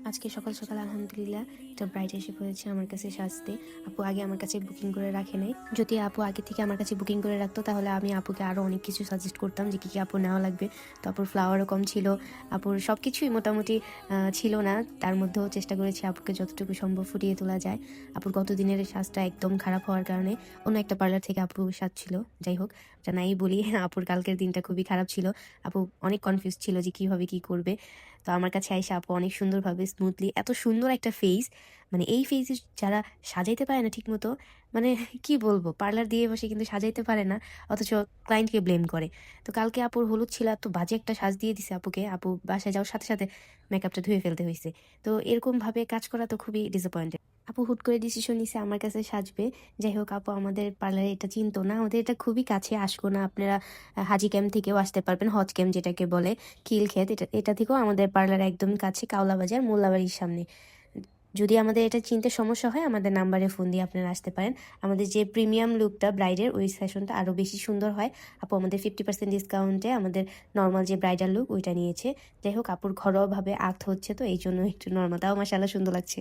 আজকে সকাল সকাল আলহামদুলিল্লাহ একটা ব্রাইড এসে পড়েছে আমার কাছে সাজতে। আপু আগে আমার কাছে বুকিং করে রাখে নাই। যদি আপু আগে থেকে আমার কাছে বুকিং করে রাখতো তাহলে আমি আপুকে আরও অনেক কিছু সাজেস্ট করতাম যে কী কী আপুর নেওয়া লাগবে। তো আপুর ফ্লাওয়ারও কম ছিল, আপুর সব কিছুই মোটামুটি ছিল না। তার মধ্যেও চেষ্টা করেছি আপুকে যতটুকু সম্ভব ফুটিয়ে তোলা যায়। আপুর গত দিনের সাজটা একদম খারাপ হওয়ার কারণে অন্য একটা পার্লার থেকে আপু সাজছিল। যাই হোক, এটা নাই বলি, আপুর কালকের দিনটা খুবই খারাপ ছিল। আপু অনেক কনফিউজ ছিল যে কীভাবে কী করবে। তো আমার কাছে আইসা আপু অনেক সুন্দরভাবে স্মুথলি, এত সুন্দর একটা ফেস, মানে এই ফেস যারা সাজাইতে পারে না ঠিক মতো, মানে কি বলবো, পার্লার দিয়ে বসে কিন্তু সাজাইতে পারে না, অথচ ক্লায়েন্টকে ব্লেম করে। তো কালকে আপুর হলুদ ছিল, এত বাজে একটা সাজ দিয়ে দিছে আপুকে, আপু বাসায় যাওয়ার সাথে সাথে মেকআপটা ধুয়ে ফেলতে হয়েছে। তো এরকম ভাবে কাজ করা তো খুবই ডিসঅ্যাপয়েন্টেড। আপু হুট করে ডিসিশন নিছে আমার কাছে সাজবে। যাই হোক, আপু আমাদের পার্লারে এটা চিনতো না, আমাদের এটা খুবই কাছে, আসবো না আপনারা হাজি ক্যাম্প থেকেও আসতে পারবেন, হজ ক্যাম্প যেটাকে বলে, খিলক্ষেত, এটা এটা থেকেও আমাদের পার্লার একদম কাছে, কাওলা বাজার, মোল্লাবাড়ির সামনে। যদি আমাদের এটা চিনতে সমস্যা হয় আমাদের নাম্বারে ফোন দিয়ে আপনারা আসতে পারেন। আমাদের যে প্রিমিয়াম লুকটা ব্রাইডের, ওই সেশনটা আরও বেশি সুন্দর হয়। আপু আমাদের 50% ডিসকাউন্টে আমাদের নর্মাল যে ব্রাইডাল লুক ওইটা নিয়েছে। যাই হোক, আপুর ঘরোয়াভাবে আর্ট হচ্ছে, তো এই জন্য একটু নর্মাল, তাও মাশাআল্লাহ সুন্দর লাগছে।